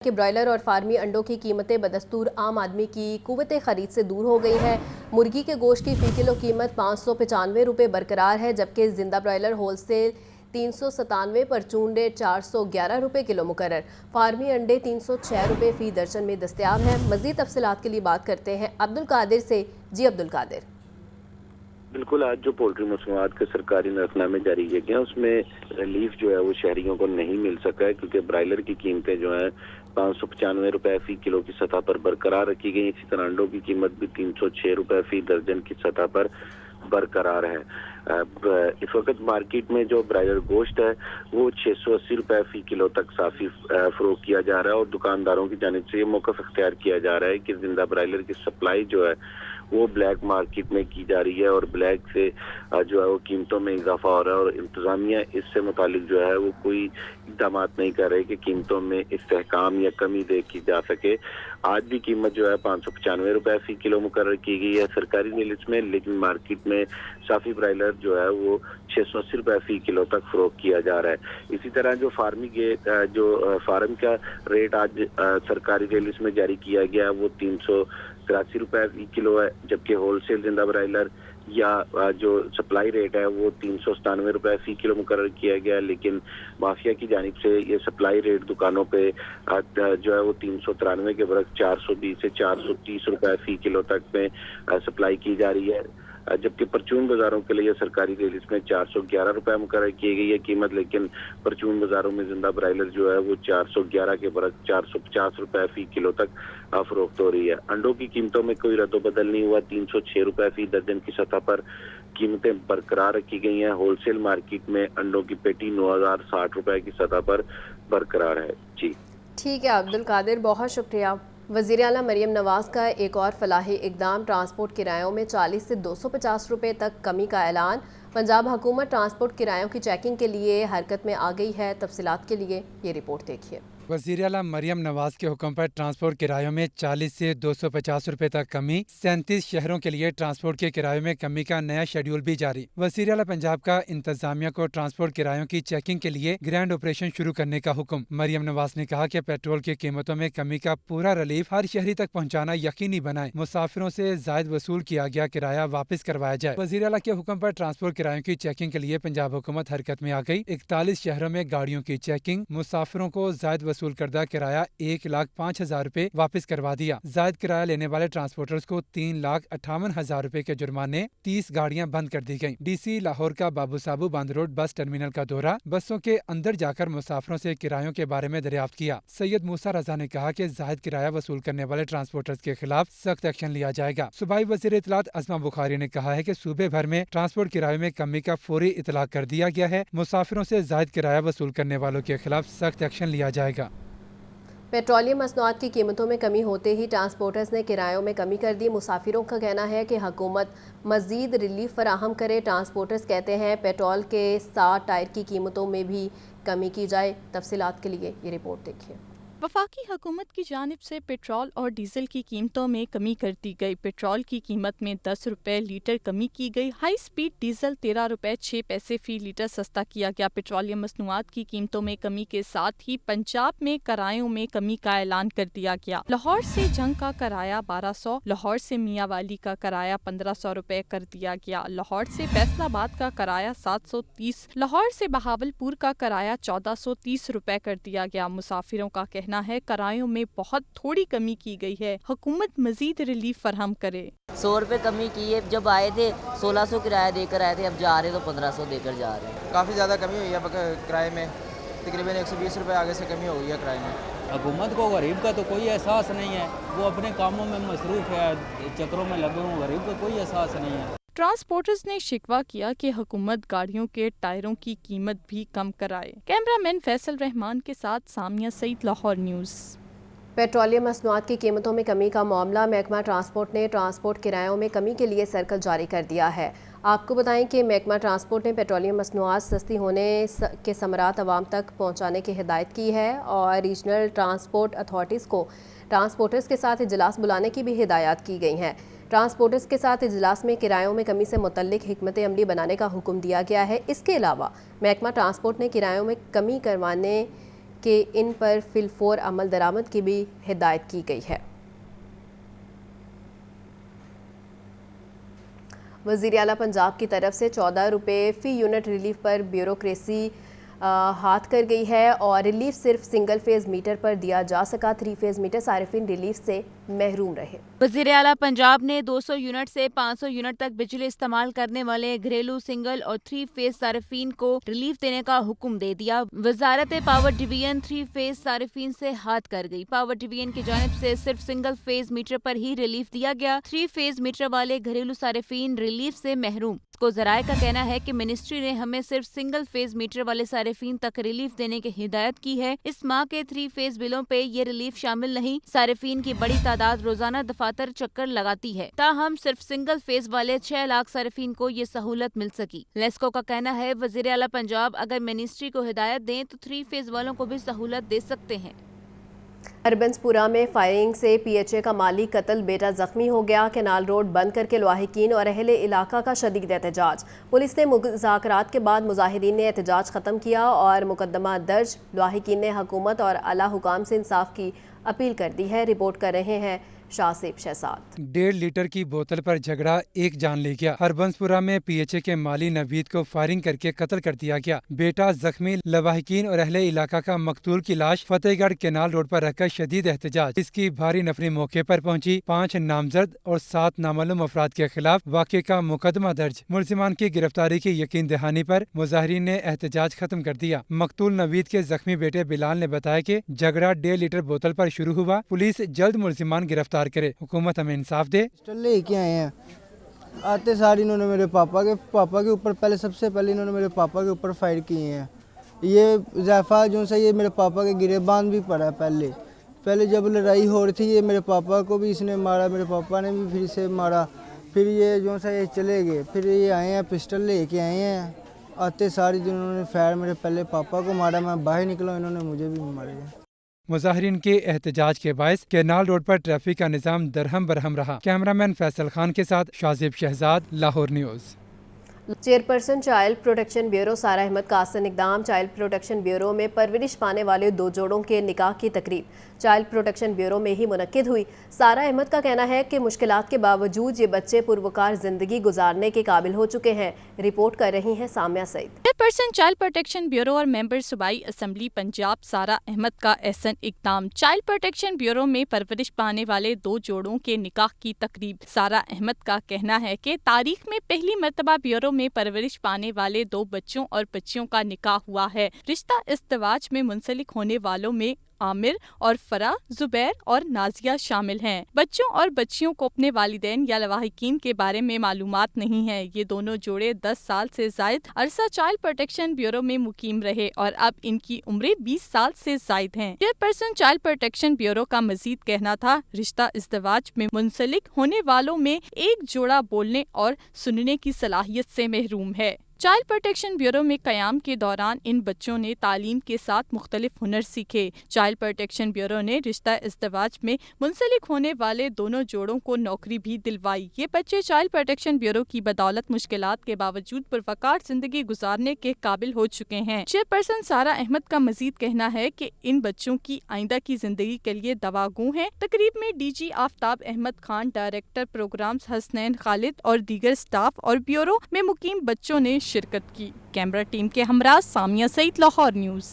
کہ برائلر اور فارمی انڈوں کی قیمتیں بدستور عام آدمی کی قوت خرید سے دور ہو گئی ہیں۔ مرغی کے گوشت کی فی کلو قیمت 595 روپے برقرار ہے، جبکہ زندہ برائلر ہول سیل 397 پر چون ریٹ 411 روپے کلو مقرر۔ فارمی انڈے 306 روپے فی درجن میں دستیاب ہیں۔ مزید تفصیلات کے لیے بات کرتے ہیں عبدالقادر سے۔ جی عبدالقادر۔ بالکل، آج جو پولٹری مصنوعات کے سرکاری نرخ نامے جاری کیے گئے ہیں اس میں ریلیف جو ہے وہ شہریوں کو نہیں مل سکا ہے، کیونکہ برائلر کی قیمتیں جو ہیں 595 روپے فی کلو کی سطح پر برقرار رکھی گئی۔ اسی طرح انڈوں کی قیمت بھی 306 روپے فی درجن کی سطح پر برقرار ہے۔ اس وقت مارکیٹ میں جو برائلر گوشت ہے وہ 680 روپے فی کلو تک صافی فروخت کیا جا رہا ہے، اور دکانداروں کی جانب سے یہ موقف اختیار کیا جا رہا ہے کہ زندہ برائلر کی سپلائی جو ہے وہ بلیک مارکیٹ میں کی جا رہی ہے، اور بلیک سے جو ہے وہ قیمتوں میں اضافہ ہو رہا ہے، اور انتظامیہ اس سے متعلق جو ہے وہ کوئی اقدامات نہیں کر رہے کہ قیمتوں میں استحکام یا کمی دیکھی جا سکے۔ آج بھی قیمت جو ہے 595 روپے فی کلو مقرر کی گئی ہے سرکاری ریٹس میں، لیکن مارکیٹ میں صافی برائلر جو ہے وہ 680 روپے فی کلو تک فروخت کیا جا رہا ہے۔ اسی طرح جو فارم کا ریٹ آج سرکاری ریٹس میں جاری کیا گیا ہے وہ 383 روپے فی کلو ہے، جبکہ ہول سیل زندہ برائلر یا جو سپلائی ریٹ ہے وہ 397 روپے فی کلو مقرر کیا گیا، لیکن مافیا کی جانب سے یہ سپلائی ریٹ دکانوں پہ جو ہے وہ 393 کے برعکس 420 سے 430 روپے فی کلو تک میں سپلائی کی جا رہی ہے، جبکہ پرچون بازاروں کے لیے سرکاری ریٹس میں 411 روپے مقرر کی گئی ہے قیمت، لیکن پرچون بازاروں میں زندہ برائلر جو ہے وہ 411 کے برعکس 450 روپے فی کلو تک فروخت ہو رہی ہے۔ انڈوں کی قیمتوں میں کوئی رد و بدل نہیں ہوا، 306 روپے فی درجن کی سطح پر قیمتیں برقرار رکھی گئی ہیں۔ ہول سیل مارکیٹ میں انڈوں کی پیٹی 9060 روپے کی سطح پر برقرار ہے۔ جی ٹھیک ہے عبدالقادر، بہت شکریہ۔ وزیر اعلیٰ مریم نواز کا ایک اور فلاحی اقدام، ٹرانسپورٹ کرایوں میں 40 سے 250 روپے تک کمی کا اعلان۔ پنجاب حکومت ٹرانسپورٹ کرایوں کی چیکنگ کے لیے حرکت میں آ گئی ہے۔ تفصیلات کے لیے یہ رپورٹ دیکھیے۔ وزیر اعلیٰ مریم نواز کے حکم پر ٹرانسپورٹ کرایوں میں 40 سے 250 روپے تک کمی۔ 37 شہروں کے لیے ٹرانسپورٹ کے کرایوں میں کمی کا نیا شیڈول بھی جاری۔ وزیر اعلیٰ پنجاب کا انتظامیہ کو ٹرانسپورٹ کرایوں کی چیکنگ کے لیے گرینڈ آپریشن شروع کرنے کا حکم۔ مریم نواز نے کہا کہ پیٹرول کی قیمتوں میں کمی کا پورا ریلیف ہر شہری تک پہنچانا یقینی بنائیں۔ مسافروں سے زائد وصول کیا گیا کرایہ واپس کروایا جائے۔ وزیر اعلیٰ کے حکم پر ٹرانسپورٹ کرایوں کی چیکنگ کے لیے پنجاب حکومت حرکت میں آ گئی۔ 41 شہروں میں گاڑیوں کی چیکنگ، مسافروں کو زائد وصول کردہ کرایہ 1,05,000 روپے واپس کروا دیا۔ زائد کرایہ لینے والے ٹرانسپورٹرز کو 3,58,000 روپے کے جرمانے، 30 گاڑیاں بند کر دی گئیں۔ ڈی سی لاہور کا بابو صابو بند روڈ بس ٹرمینل کا دورہ، بسوں کے اندر جا کر مسافروں سے کرایوں کے بارے میں دریافت کیا۔ سید موسیٰ رضا نے کہا کہ زائد کرایہ وصول کرنے والے ٹرانسپورٹرز کے خلاف سخت ایکشن لیا جائے گا۔ صوبائی وزیر اطلاعات عظمہ بخاری نے کہا ہے کہ صوبے بھر میں ٹرانسپورٹ کرایوں میں کمی کا فوری اطلاق کر دیا گیا ہے۔ مسافروں سے زائد کرایہ وصول کرنے والوں کے خلاف سخت ایکشن لیا جائے گا۔ پیٹرولیم مصنوعات کی قیمتوں میں کمی ہوتے ہی ٹرانسپورٹرز نے کرایوں میں کمی کر دی۔ مسافروں کا کہنا ہے کہ حکومت مزید ریلیف فراہم کرے۔ ٹرانسپورٹرز کہتے ہیں پیٹرول کے 60 ٹائر کی قیمتوں میں بھی کمی کی جائے۔ تفصیلات کے لیے یہ رپورٹ دیکھیے۔ وفاقی حکومت کی جانب سے پیٹرول اور ڈیزل کی قیمتوں میں کمی کر دی گئی۔ پیٹرول کی قیمت میں 10 روپے لیٹر کمی کی گئی۔ ہائی سپیڈ ڈیزل 13 روپے 6 پیسے فی لیٹر سستا کیا گیا۔ پیٹرولیم مصنوعات کی قیمتوں میں کمی کے ساتھ ہی پنجاب میں کرایوں میں کمی کا اعلان کر دیا گیا۔ لاہور سے جنگ کا کرایہ 1200، لاہور سے میاں والی کا کرایہ 1500 روپے کر دیا گیا۔ لاہور سے فیصل آباد کا کرایہ 730، لاہور سے بہاولپور کا کرایہ 1430 روپے کر دیا گیا۔ مسافروں کا کہنا ہے کرایوں میں بہت تھوڑی کمی کی گئی ہے، حکومت مزید ریلیف فراہم کرے۔ 100 روپے کمی کی ہے، جب آئے تھے 1600 کرایہ دے کر آئے تھے، اب جا رہے تو 1500 دے کر جا رہے ہیں۔ کافی زیادہ کمی ہوئی ہے کرائے میں، تقریباً 120 روپے آگے سے کمی ہو گئی ہے کرائے میں۔ حکومت کو غریب کا تو کوئی احساس نہیں ہے، وہ اپنے کاموں میں مصروف ہے، چکروں میں لگے ہوں، غریب کو کوئی احساس نہیں ہے۔ ٹرانسپورٹرز نے شکوہ کیا کہ حکومت گاڑیوں کے ٹائروں کی قیمت بھی کم کرائے۔ کیمرہ مین فیصل رحمان کے ساتھ سامیہ سعید، لاہور نیوز۔ پیٹرولیم مصنوعات کی قیمتوں میں کمی کا معاملہ، محکمہ ٹرانسپورٹ نے ٹرانسپورٹ کرایوں میں کمی کے لیے سرکل جاری کر دیا ہے۔ آپ کو بتائیں کہ محکمہ ٹرانسپورٹ نے پیٹرولیم مصنوعات سستی ہونے کے ثمرات عوام تک پہنچانے کی ہدایت کی ہے، اور ریجنل ٹرانسپورٹ اتھارٹیز کو ٹرانسپورٹرز کے ساتھ اجلاس بلانے کی بھی ہدایات کی گئی ہیں۔ ٹرانسپورٹرز کے ساتھ اجلاس میں کرایوں میں کمی سے متعلق حکمت عملی بنانے کا حکم دیا گیا ہے۔ اس کے علاوہ محکمہ ٹرانسپورٹ نے کرایوں میں کمی کروانے کہ ان پر فی الفور عمل درآمد کی بھی ہدایت کی گئی ہے۔ وزیر اعلیٰ پنجاب کی طرف سے 14 روپے فی یونٹ ریلیف پر بیوروکریسی ہاتھ کر گئی ہے اور ریلیف صرف سنگل فیز میٹر پر دیا جا سکا، 3 فیز میٹر صارفین ریلیف سے محروم رہے۔ وزیر اعلیٰ پنجاب نے 200 یونٹ سے 500 یونٹ تک بجلی استعمال کرنے والے گھریلو سنگل اور 3 فیز صارفین کو ریلیف دینے کا حکم دے دیا۔ وزارت پاور ڈویژن 3 فیز صارفین سے ہاتھ کر گئی۔ پاور ڈویژن کی جانب سے صرف سنگل فیز میٹر پر ہی ریلیف دیا گیا، 3 فیز میٹر والے گھریلو صارفین ریلیف سے محروم۔ اس کو ذرائع کا کہنا ہے کہ منسٹری نے ہمیں صرف سنگل فیز میٹر والے صارفین تک ریلیف دینے کی ہدایت کی ہے۔ اس ماہ کے 3 فیز بلوں پہ یہ ریلیف شامل نہیں۔ صارفین کی بڑی تعداد روزانہ دفاتر چکر لگاتی ہے، تاہم صرف سنگل فیز والے 6 لاکھ صارفین کو یہ سہولت مل سکی۔ لیسکو کا کہنا ہے وزیر اعلیٰ پنجاب اگر منسٹری کو ہدایت دیں تو 3 فیز والوں کو بھی سہولت دے سکتے ہیں۔ اربنز پورہ میں فائرنگ سے پی ایچ اے کا مالی قتل، بیٹا زخمی ہو گیا۔ کینال روڈ بند کر کے لواحقین اور اہل علاقہ کا شدید احتجاج۔ پولیس نے مذاکرات کے بعد مظاہرین نے احتجاج ختم کیا اور مقدمہ درج۔ لواحقین نے حکومت اور اعلیٰ حکام سے انصاف کی اپیل کر دی ہے۔ رپورٹ کر رہے ہیں شاہزیب شہزاد۔ 1.5 لیٹر کی بوتل پر جھگڑا ایک جان لے گیا۔ ہربنس پورہ میں پی ایچ اے کے مالی نوید کو فائرنگ کر کے قتل کر دیا گیا۔ بیٹا زخمی، لواحقین اور اہل علاقہ کا مقتول کی لاش فتح گڑھ کینال روڈ پر رکھ کر شدید احتجاج۔ اس کی بھاری نفری موقع پر پہنچی۔ 5 نامزد اور 7 نامعلوم افراد کے خلاف واقعے کا مقدمہ درج۔ ملزمان کی گرفتاری کی یقین دہانی پر مظاہرین نے احتجاج ختم کر دیا۔ مقتول نوید کے زخمی بیٹے بلال نے بتایا کہ جھگڑا 1.5 لیٹر بوتل پر شروع ہوا۔ پولیس جلد ملزمان گرفتار کرے، حکومت ہمیں انصاف دے۔ لے کے آئے ہیں، آتے ساری انہوں نے میرے پاپا کے اوپر سب سے پہلے انہوں نے میرے پاپا کے اوپر فائر کیے ہیں۔ یہ ضعفہ جو سا یہ میرے پاپا کے گریبان بھی پڑا ہے۔ پہلے جب لڑائی ہو رہی تھی یہ میرے پاپا کو بھی اس نے مارا، میرے پاپا نے بھی پھر اسے مارا۔ پھر یہ جو سا یہ چلے گئے، پھر یہ آئے ہیں پسٹل لے کے آئے ہیں۔ آتے ساری جنہوں نے فائر میرے پہلے پاپا کو مارا، میں باہر نکلا، انہوں نے مجھے بھی مارا۔ مظاہرین کے احتجاج کے باعث کینال روڈ پر ٹریفک کا نظام درہم برہم رہا۔ کیمرامین فیصل خان کے ساتھ Shahzeb Shahzad, Lahore News. Chairperson child protection bureau Sara Ahmed کا حسن اقدام۔ چائلڈ پروٹیکشن بیورو میں پرورش پانے والے 2 جوڑوں کے نکاح کی تقریب چائلڈ پروٹیکشن بیورو میں ہی منعقد ہوئی۔ سارہ احمد کا کہنا ہے کہ مشکلات کے باوجود یہ بچے پروکار زندگی گزارنے کے قابل ہو چکے ہیں۔ رپورٹ کر رہی ہیں سامیہ سعید۔ چیئرپرسن چائلڈ پروٹیکشن بیورو اور ممبر صوبائی اسمبلی پنجاب سارہ احمد کا احسن اقدام۔ چائلڈ پروٹیکشن بیورو میں پرورش پانے والے 2 جوڑوں کے نکاح کی تقریب۔ سارہ احمد کا کہنا ہے کہ تاریخ میں پہلی مرتبہ بیورو میں پرورش پانے والے 2 بچوں اور بچیوں کا نکاح ہوا ہے۔ رشتہ ازدواج میں منسلک ہونے والوں میں عامر اور فرح، زبیر اور نازیہ شامل ہیں۔ بچوں اور بچیوں کو اپنے والدین یا لواحقین کے بارے میں معلومات نہیں ہے۔ یہ دونوں جوڑے 10 سال سے زائد عرصہ چائلڈ پروٹیکشن بیورو میں مقیم رہے اور اب ان کی عمریں 20 سال سے زائد ہیں۔ چیئرپرسن چائلڈ پروٹیکشن بیورو کا مزید کہنا تھا، رشتہ ازدواج میں منسلک ہونے والوں میں ایک جوڑا بولنے اور سننے کی صلاحیت سے محروم ہے۔ چائلڈ پروٹیکشن بیورو میں قیام کے دوران ان بچوں نے تعلیم کے ساتھ مختلف ہنر سیکھے۔ چائلڈ پروٹیکشن بیورو نے رشتہ ازدواج میں منسلک ہونے والے دونوں جوڑوں کو نوکری بھی دلوائی۔ یہ بچے چائلڈ پروٹیکشن بیورو کی بدولت مشکلات کے باوجود پروکار زندگی گزارنے کے قابل ہو چکے ہیں۔ چیئرپرسن سارہ احمد کا مزید کہنا ہے کہ ان بچوں کی آئندہ کی زندگی کے لیے دواگو ہیں۔ تقریب میں ڈی جی آفتاب احمد خان، ڈائریکٹر پروگرامز حسنین خالد اور دیگر سٹاف اور بیورو میں مقیم بچوں نے شرکت کی۔ کیمرہ ٹیم کے ہمراہ سامیہ سعید، لاہور نیوز۔